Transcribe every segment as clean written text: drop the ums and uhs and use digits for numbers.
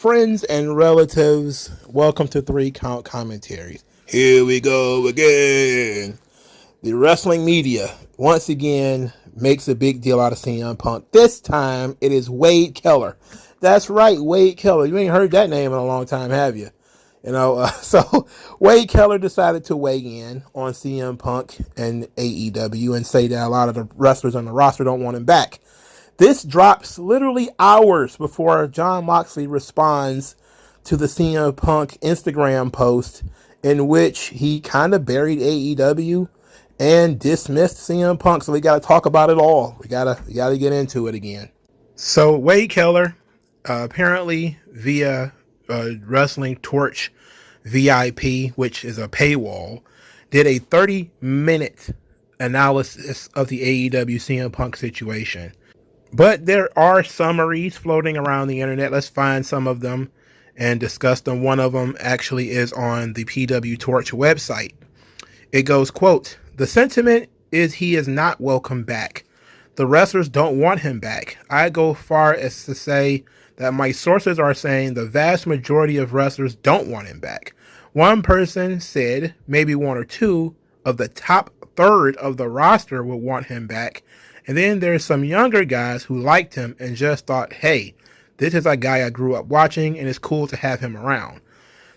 friends and relatives, welcome to 3 Count Commentaries. Here we go again. The wrestling media, once again, makes a big deal out of CM Punk. This time, it is Wade Keller. That's right, Wade Keller. You ain't heard that name in a long time, have you? So Wade Keller decided to weigh in on CM Punk and AEW and say that a lot of the wrestlers on the roster don't want him back. This drops literally hours before Jon Moxley responds to the CM Punk Instagram post in which he kind of buried AEW and dismissed CM Punk. So we got to talk about it all. We gotta get into it again. So Wade Keller, apparently via Wrestling Torch VIP, which is a paywall, did a 30-minute analysis of the AEW CM Punk situation. But there are summaries floating around the internet. Let's find some of them and discuss them. One of them actually is on the PW Torch website. It goes, quote, "The sentiment is he is not welcome back. The wrestlers don't want him back. I go far as to say that my sources are saying the vast majority of wrestlers don't want him back. One person said maybe one or two of the top third of the roster would want him back. And then there's some younger guys who liked him and just thought, hey, this is a guy I grew up watching and it's cool to have him around.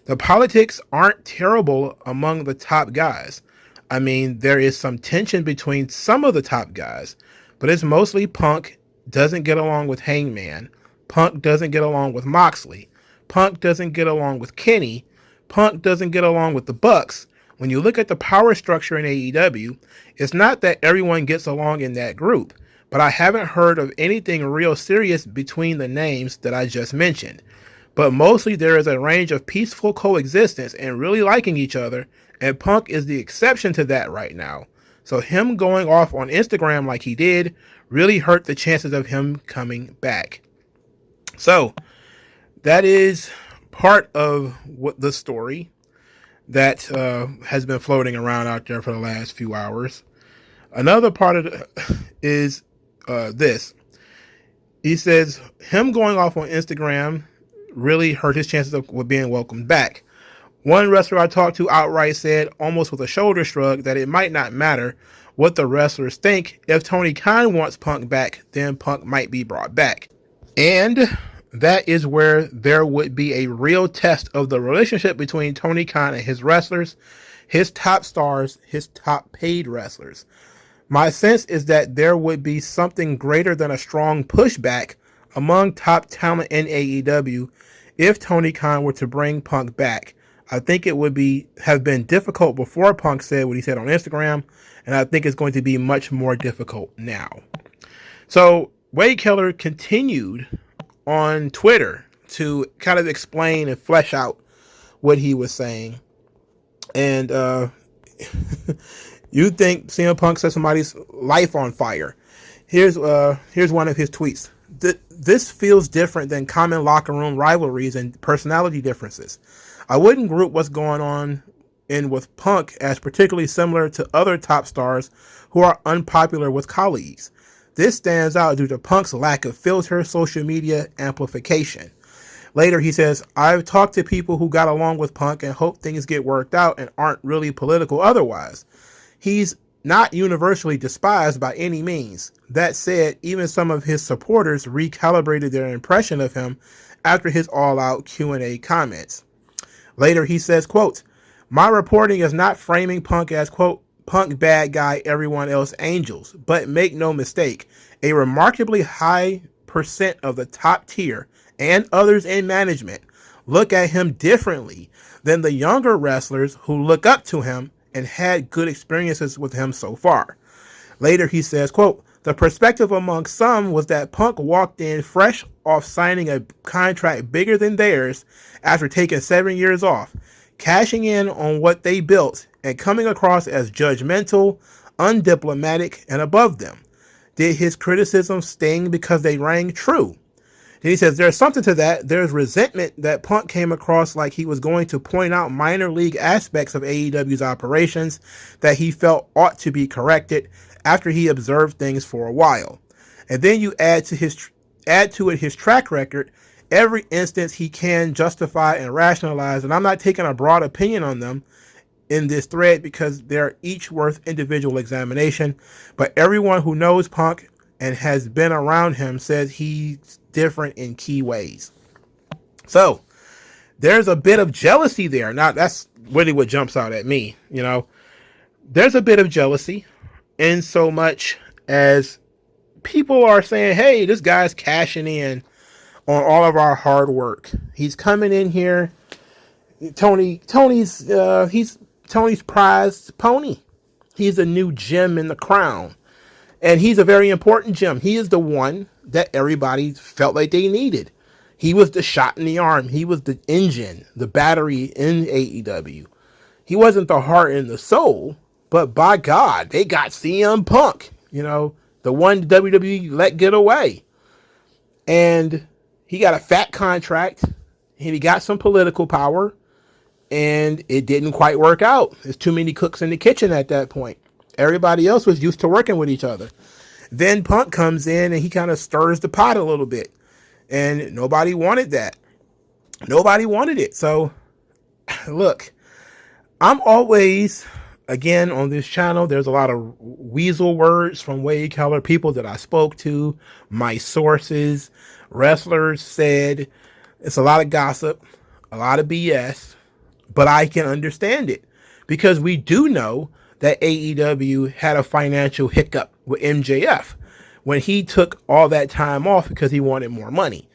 The politics aren't terrible among the top guys. I mean, there is some tension between some of the top guys, but it's mostly Punk doesn't get along with Hangman. Punk doesn't get along with Moxley. Punk doesn't get along with Kenny. Punk doesn't get along with the Bucks. When you look at the power structure in AEW, it's not that everyone gets along in that group, but I haven't heard of anything real serious between the names that I just mentioned. But mostly there is a range of peaceful coexistence and really liking each other, and Punk is the exception to that right now. So him going off on Instagram like he did really hurt the chances of him coming back." So that is part of what the story that has been floating around out there for the last few hours. Another part of it is this. He says him going off on Instagram really hurt his chances of being welcomed back. One wrestler I talked to outright said, almost with a shoulder shrug, that it might not matter what the wrestlers think. If Tony Khan wants Punk back, then Punk might be brought back. And that is where there would be a real test of the relationship between Tony Khan and his wrestlers, his top stars, his top paid wrestlers. My sense is that there would be something greater than a strong pushback among top talent in AEW if Tony Khan were to bring Punk back. I think it would have been difficult before Punk said what he said on Instagram, and I think it's going to be much more difficult now. So Wade Keller continued on Twitter to kind of explain and flesh out what he was saying. And you think CM Punk set somebody's life on fire. Here's one of his tweets. This feels different than common locker room rivalries and personality differences. I wouldn't group what's going on in with Punk as particularly similar to other top stars who are unpopular with colleagues. This stands out due to Punk's lack of filter, social media amplification. Later, he says, I've talked to people who got along with Punk and hope things get worked out and aren't really political otherwise. He's not universally despised by any means. That said, even some of his supporters recalibrated their impression of him after his all-out Q&A comments. Later, he says, quote, my reporting is not framing Punk as, quote, Punk bad guy, everyone else angels. But make no mistake, a remarkably high percent of the top tier and others in management look at him differently than the younger wrestlers who look up to him and had good experiences with him so far. Later he says, quote, the perspective among some was that Punk walked in fresh off signing a contract bigger than theirs after taking 7 years off, cashing in on what they built and coming across as judgmental, undiplomatic, and above them. Did his criticism sting because they rang true? And he says there's something to that. There's resentment that Punk came across like he was going to point out minor league aspects of AEW's operations that he felt ought to be corrected after he observed things for a while. And then you add to it his track record every instance he can justify and rationalize, and I'm not taking a broad opinion on them in this thread because they're each worth individual examination, but everyone who knows Punk and has been around him says he's different in key ways. So there's a bit of jealousy there. Now that's really what jumps out at me. There's a bit of jealousy in so much as people are saying, hey, this guy's cashing in on all of our hard work. He's coming in here. Tony's prized pony. He's a new gem in the crown. And he's a very important gem. He is the one that everybody felt like they needed. He was the shot in the arm. He was the engine, the battery in AEW. He wasn't the heart and the soul, but by God, they got CM Punk, the one WWE let get away. And he got a fat contract, and he got some political power, and it didn't quite work out. There's too many cooks in the kitchen at that point. Everybody else was used to working with each other. Then Punk comes in, and he kind of stirs the pot a little bit. And nobody wanted that. Nobody wanted it. So, look, I'm always, again, on this channel, there's a lot of weasel words from Wade Keller, people that I spoke to, my sources, wrestlers said. It's a lot of gossip, a lot of BS, but I can understand it because we do know that AEW had a financial hiccup with MJF when he took all that time off because he wanted more money.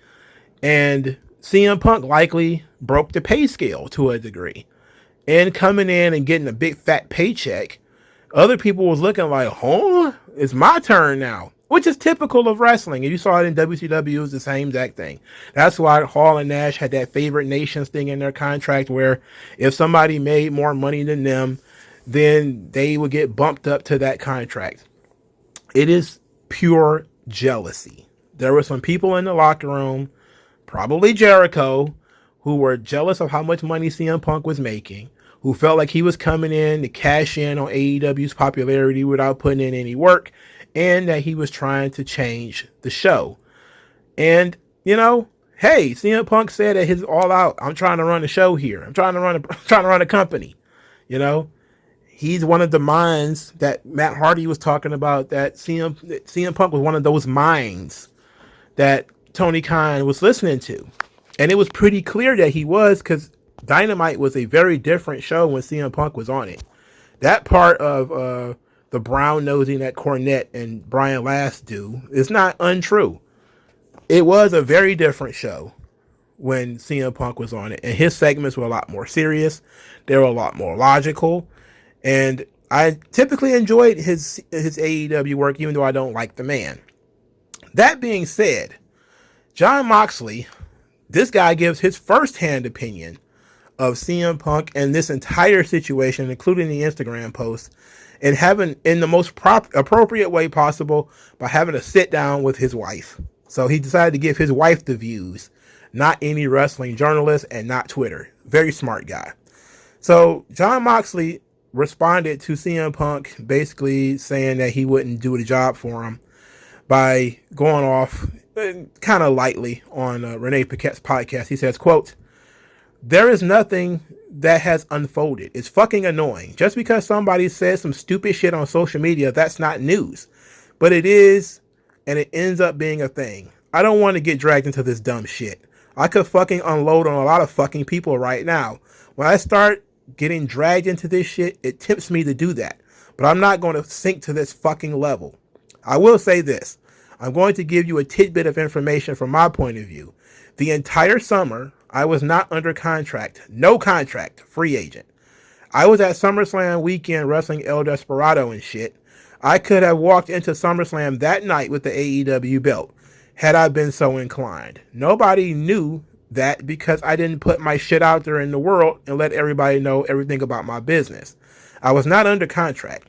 And CM Punk likely broke the pay scale to a degree. And coming in and getting a big fat paycheck, other people was looking like, huh? It's my turn now. Which is typical of wrestling. And you saw it in WCW, it was the same exact thing. That's why Hall and Nash had that favorite nations thing in their contract where if somebody made more money than them, then they would get bumped up to that contract. It is pure jealousy. There were some people in the locker room, probably Jericho, who were jealous of how much money CM Punk was making, who felt like he was coming in to cash in on AEW's popularity without putting in any work, and that he was trying to change the show. And, hey, CM Punk said at his All Out, I'm trying to run a show here. I'm trying to run a company. He's one of the minds that Matt Hardy was talking about, that CM Punk was one of those minds that Tony Khan was listening to. And it was pretty clear that he was, because Dynamite was a very different show when CM Punk was on it. That part of the brown nosing that Cornette and Brian Last do is not untrue. It was a very different show when CM Punk was on it. And his segments were a lot more serious. They were a lot more logical. And I typically enjoyed his AEW work, even though I don't like the man. That being said, Jon Moxley, this guy gives his firsthand opinion of CM Punk and this entire situation, including the Instagram post, and having in the most appropriate way possible by having a sit down with his wife. So he decided to give his wife the views, not any wrestling journalist and not Twitter. Very smart guy. So Jon Moxley responded to CM Punk basically saying that he wouldn't do the job for him by going off kind of lightly on Renee Paquette's podcast. He says, quote, "There is nothing that has unfolded. It's fucking annoying. Just because somebody says some stupid shit on social media, that's not news. But it is, and it ends up being a thing. I don't want to get dragged into this dumb shit. I could fucking unload on a lot of fucking people right now. When I start getting dragged into this shit, it tempts me to do that. But I'm not going to sink to this fucking level. I will say this. I'm going to give you a tidbit of information from my point of view. The entire summer, I was not under contract. No contract. Free agent. I was at SummerSlam weekend wrestling El Desperado and shit. I could have walked into SummerSlam that night with the AEW belt, had I been so inclined. Nobody knew that because I didn't put my shit out there in the world and let everybody know everything about my business. I was not under contract.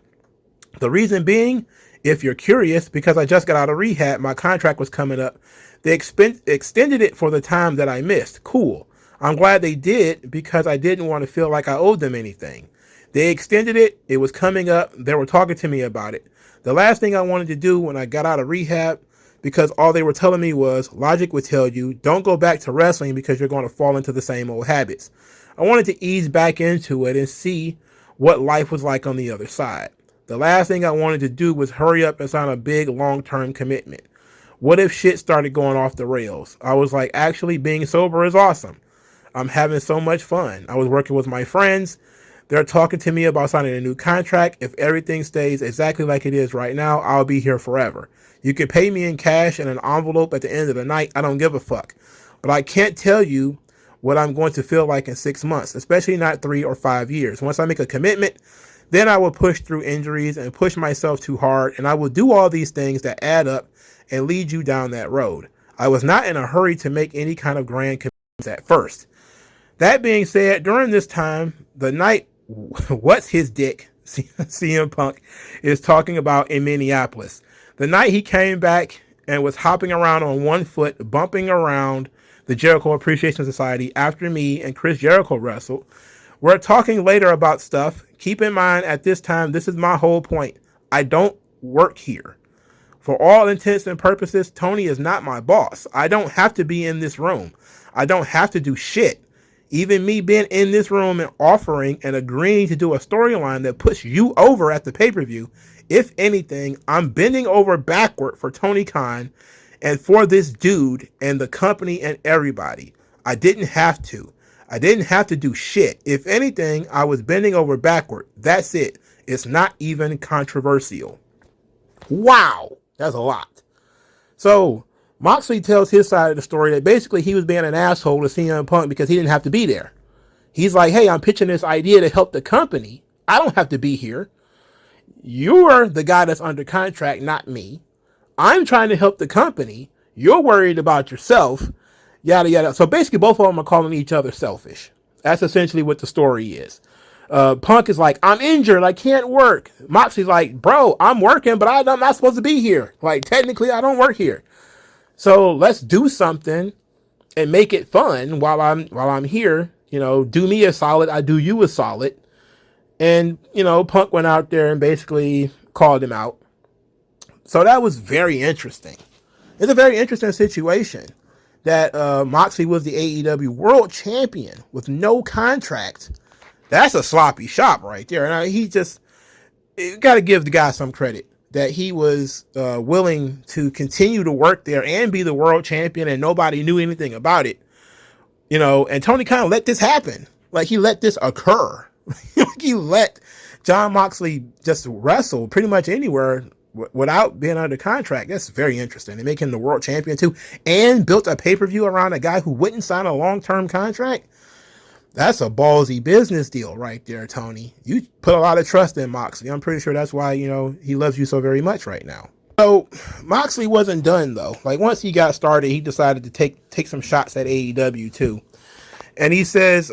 The reason being, if you're curious, because I just got out of rehab, my contract was coming up. They extended it for the time that I missed. Cool. I'm glad they did because I didn't want to feel like I owed them anything. They extended it. It was coming up. They were talking to me about it. The last thing I wanted to do when I got out of rehab because all they were telling me was logic would tell you don't go back to wrestling because you're going to fall into the same old habits. I wanted to ease back into it and see what life was like on the other side. The last thing I wanted to do was hurry up and sign a big long-term commitment. What if shit started going off the rails? I was like, actually being sober is awesome. I'm having so much fun. I was working with my friends. They're talking to me about signing a new contract. If everything stays exactly like it is right now, I'll be here forever. You can pay me in cash in an envelope at the end of the night. I don't give a fuck. But I can't tell you what I'm going to feel like in 6 months, especially not 3 or 5 years. Once I make a commitment, then I will push through injuries and push myself too hard, and I will do all these things that add up and lead you down that road. I was not in a hurry to make any kind of grand commitments at first. That being said, during this time, the night what's his dick CM Punk is talking about in Minneapolis, the night he came back and was hopping around on one foot, bumping around the Jericho Appreciation Society after me and Chris Jericho wrestled. We're talking later about stuff. Keep in mind, at this time, this is my whole point. I don't work here. For all intents and purposes, Tony is not my boss. I don't have to be in this room. I don't have to do shit. Even me being in this room and offering and agreeing to do a storyline that puts you over at the pay-per-view, if anything, I'm bending over backward for Tony Khan and for this dude and the company and everybody. I didn't have to. I didn't have to do shit. If anything, I was bending over backward. That's it. It's not even controversial. Wow. That's a lot. So Moxley tells his side of the story that basically he was being an asshole to CM Punk because he didn't have to be there. He's like, hey, I'm pitching this idea to help the company. I don't have to be here. You're the guy that's under contract, not me. I'm trying to help the company. You're worried about yourself. Yada, yada. So basically both of them are calling each other selfish. That's essentially what the story is. Punk is like, I'm injured. I can't work. Moxley's like, bro, I'm working, but I'm not supposed to be here. Like, technically, I don't work here. So let's do something and make it fun while I'm here. You know, do me a solid. I do you a solid. And, you know, Punk went out there and basically called him out. So that was very interesting. It's a very interesting situation that Moxley was the AEW World Champion with no contract. That's a sloppy shop right there. And you got to give the guy some credit that he was willing to continue to work there and be the world champion and nobody knew anything about it. You know, and Tony Khan let this happen. Like, he let this occur. He let Jon Moxley just wrestle pretty much anywhere without being under contract. That's very interesting. They make him the world champion too, and built a pay-per-view around a guy who wouldn't sign a long-term contract. That's a ballsy business deal right there, Tony. You put a lot of trust in Moxley. I'm pretty sure that's why, you know, he loves you so very much right now. So Moxley wasn't done though. Like, once he got started, he decided to take some shots at AEW too. And he says,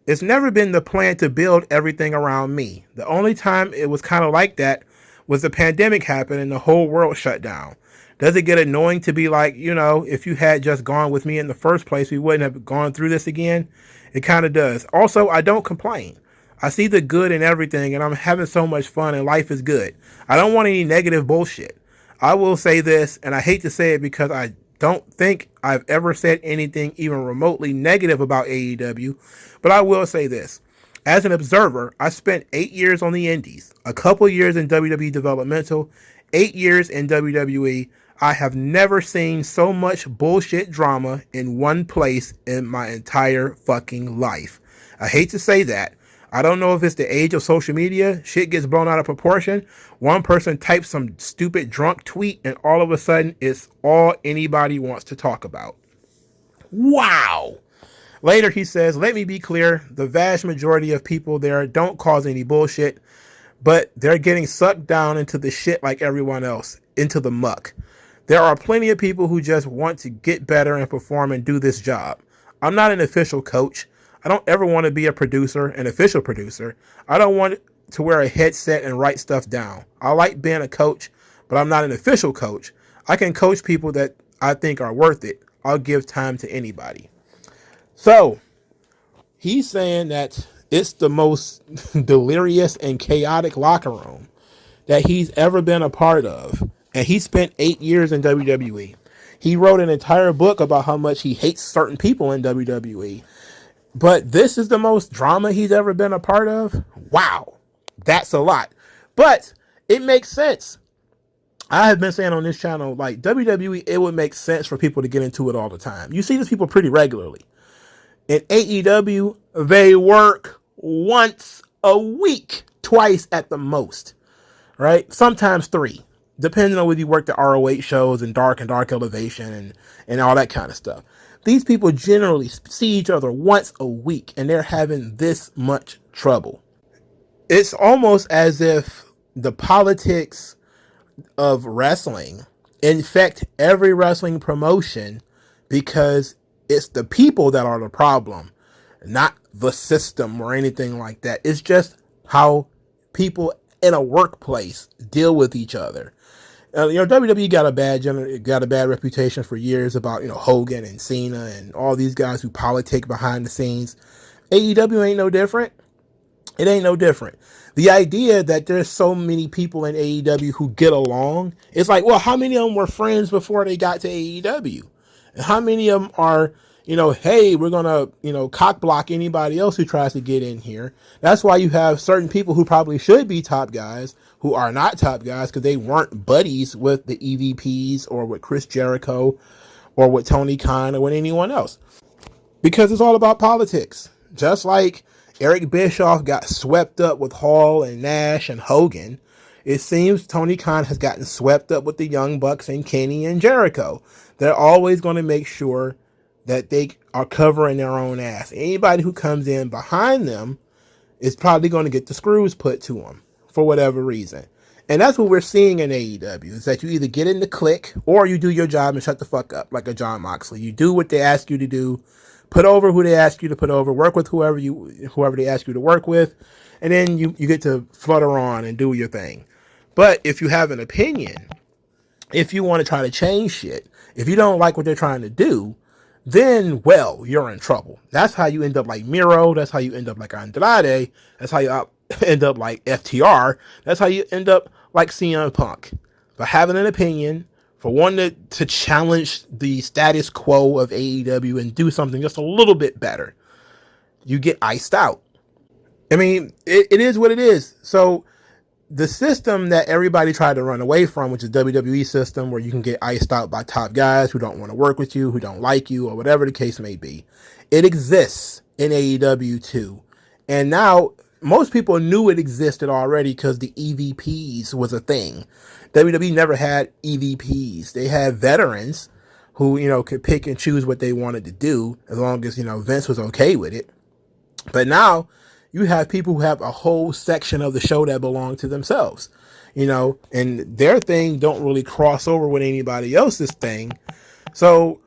it's never been the plan to build everything around me. The only time it was kind of like that was the pandemic happened and the whole world shut down. Does it get annoying to be like, you know, if you had just gone with me in the first place, we wouldn't have gone through this again? It kind of does. Also, I don't complain. I see the good in everything and I'm having so much fun and life is good. I don't want any negative bullshit. I will say this, and I hate to say it because I don't think I've ever said anything even remotely negative about AEW, but I will say this. As an observer, I spent 8 years on the indies, a couple years in WWE developmental, 8 years in WWE. I have never seen so much bullshit drama in one place in my entire fucking life. I hate to say that. I don't know if it's the age of social media. Shit gets blown out of proportion. One person types some stupid drunk tweet and all of a sudden it's all anybody wants to talk about. Wow. Later he says, let me be clear. The vast majority of people there don't cause any bullshit, but they're getting sucked down into the shit like everyone else, into the muck. There are plenty of people who just want to get better and perform and do this job. I'm not an official coach. I don't ever want to be a producer, an official producer. I don't want to wear a headset and write stuff down. I like being a coach, but I'm not an official coach. I can coach people that I think are worth it. I'll give time to anybody. So he's saying that it's the most delirious and chaotic locker room that he's ever been a part of. and he spent 8 years in WWE. He wrote an entire book about how much he hates certain people in WWE. But this is the most drama he's ever been a part of. Wow, that's a lot. But it makes sense. I have been saying on this channel, like WWE, it would make sense for people to get into it all the time. You see these people pretty regularly. In AEW, they work once a week, twice at the most, right? Sometimes 3, depending on whether you work the ROH shows and Dark Elevation and all that kind of stuff. These people generally see each other once a week, and they're having this much trouble. It's almost as if the politics of wrestling infect every wrestling promotion, because it's the people that are the problem, not the system or anything like that. It's just how people in a workplace deal with each other. WWE got a bad reputation for years about, Hogan and Cena and all these guys who politic behind the scenes. AEW ain't no different. It ain't no different. The idea that there's so many people in AEW who get along, it's like, well, how many of them were friends before they got to AEW? And how many of them are, hey, we're going to, cock block anybody else who tries to get in here? That's why you have certain people who probably should be top guys who are not top guys because they weren't buddies with the EVPs or with Chris Jericho or with Tony Khan or with anyone else. Because it's all about politics. Just like Eric Bischoff got swept up with Hall and Nash and Hogan, it seems Tony Khan has gotten swept up with the Young Bucks and Kenny and Jericho. They're always going to make sure that they are covering their own ass. Anybody who comes in behind them is probably going to get the screws put to them for whatever reason. And that's what we're seeing in AEW, is that you either get in the clique or you do your job and shut the fuck up like a Jon Moxley. You do what they ask you to do, put over who they ask you to put over, work with whoever they ask you to work with, and then you get to flutter on and do your thing. But if you have an opinion, if you want to try to change shit, if you don't like what they're trying to do, then, well, you're in trouble. That's how you end up like Miro. That's how you end up like Andrade. That's how you end up like FTR. That's how you end up like CM Punk. For having an opinion, for wanting to challenge the status quo of AEW and do something just a little bit better, you get iced out. I mean, it is what it is. So the system that everybody tried to run away from, which is WWE system, where you can get iced out by top guys who don't want to work with you, who don't like you, or whatever the case may be, it exists in AEW too. And now most people knew it existed already because the EVPs was a thing. WWE never had EVPs. They had veterans who, could pick and choose what they wanted to do as long as, Vince was okay with it. But now you have people who have a whole section of the show that belong to themselves, and their thing don't really cross over with anybody else's thing. So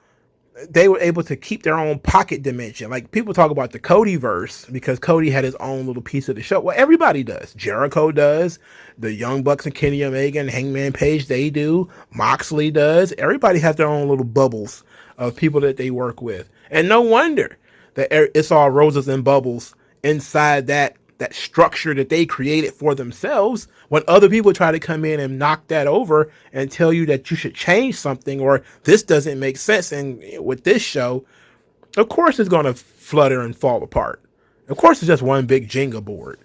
they were able to keep their own pocket dimension. Like, people talk about the Codyverse because Cody had his own little piece of the show. Well, everybody does. Jericho does. The Young Bucks and Kenny Omega and Hangman Page, they do. Moxley does. Everybody has their own little bubbles of people that they work with. And no wonder that it's all roses and bubbles inside that structure that they created for themselves, when other people try to come in and knock that over and tell you that you should change something or this doesn't make sense. And with this show, of course it's going to flutter and fall apart. Of course it's just one big Jenga board.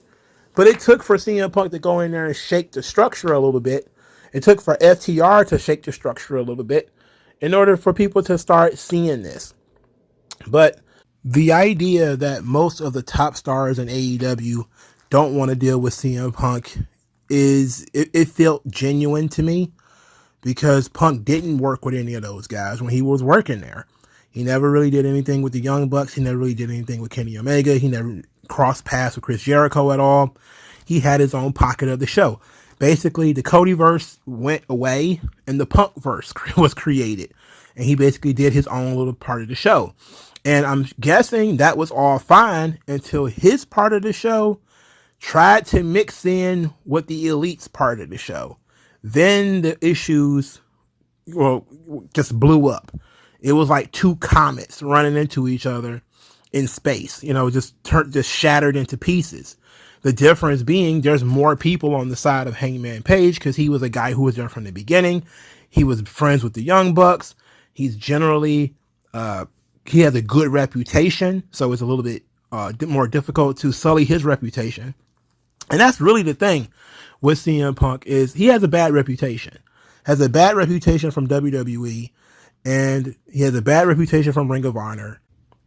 But it took for CM Punk to go in there and shake the structure a little bit. It took for FTR to shake the structure a little bit in order for people to start seeing this. But the idea that most of the top stars in AEW don't want to deal with CM Punk it felt genuine to me, because Punk didn't work with any of those guys when he was working there. He never really did anything with the Young Bucks. He never really did anything with Kenny Omega. He never crossed paths with Chris Jericho at all. He had his own pocket of the show. Basically, the Codyverse went away and the Punkverse was created. And he basically did his own little part of the show. And I'm guessing that was all fine until his part of the show tried to mix in with the Elite's part of the show. Then the issues just blew up. It was like two comets running into each other in space, just shattered into pieces. The difference being there's more people on the side of Hangman Page because he was a guy who was there from the beginning. He was friends with the Young Bucks. He's generally, he has a good reputation, so it's a little bit more difficult to sully his reputation. And that's really the thing with CM Punk is he has a bad reputation. Has a bad reputation from WWE, and he has a bad reputation from Ring of Honor.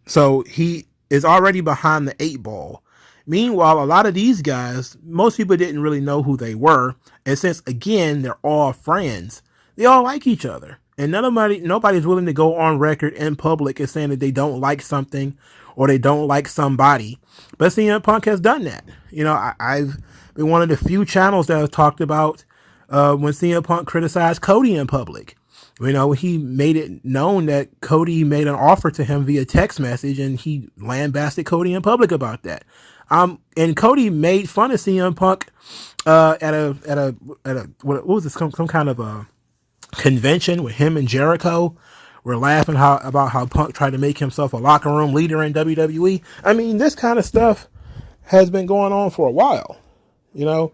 So he is already behind the 8 ball. Meanwhile, a lot of these guys, most people didn't really know who they were. And since, again, they're all friends, they all like each other. And nobody's willing to go on record in public as saying that they don't like something or they don't like somebody. But CM Punk has done that. You know, I've been one of the few channels that have talked about when CM Punk criticized Cody in public. You know, he made it known that Cody made an offer to him via text message, and he lambasted Cody in public about that. And Cody made fun of CM Punk at a what was this, some kind of a convention with him and Jericho. We're laughing about how Punk tried to make himself a locker room leader in WWE. I mean, this kind of stuff has been going on for a while. You know,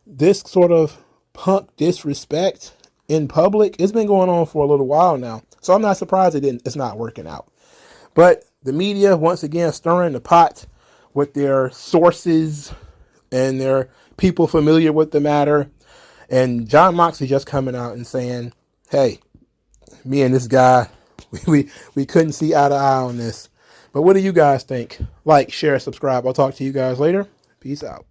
this sort of Punk disrespect in public, it's been going on for a little while now. So I'm not surprised it's not working out. But the media, once again, stirring the pot with their sources and their people familiar with the matter. And Jon Moxley just coming out and saying, hey, me and this guy, we couldn't see eye to eye on this. But what do you guys think? Like, share, subscribe. I'll talk to you guys later. Peace out.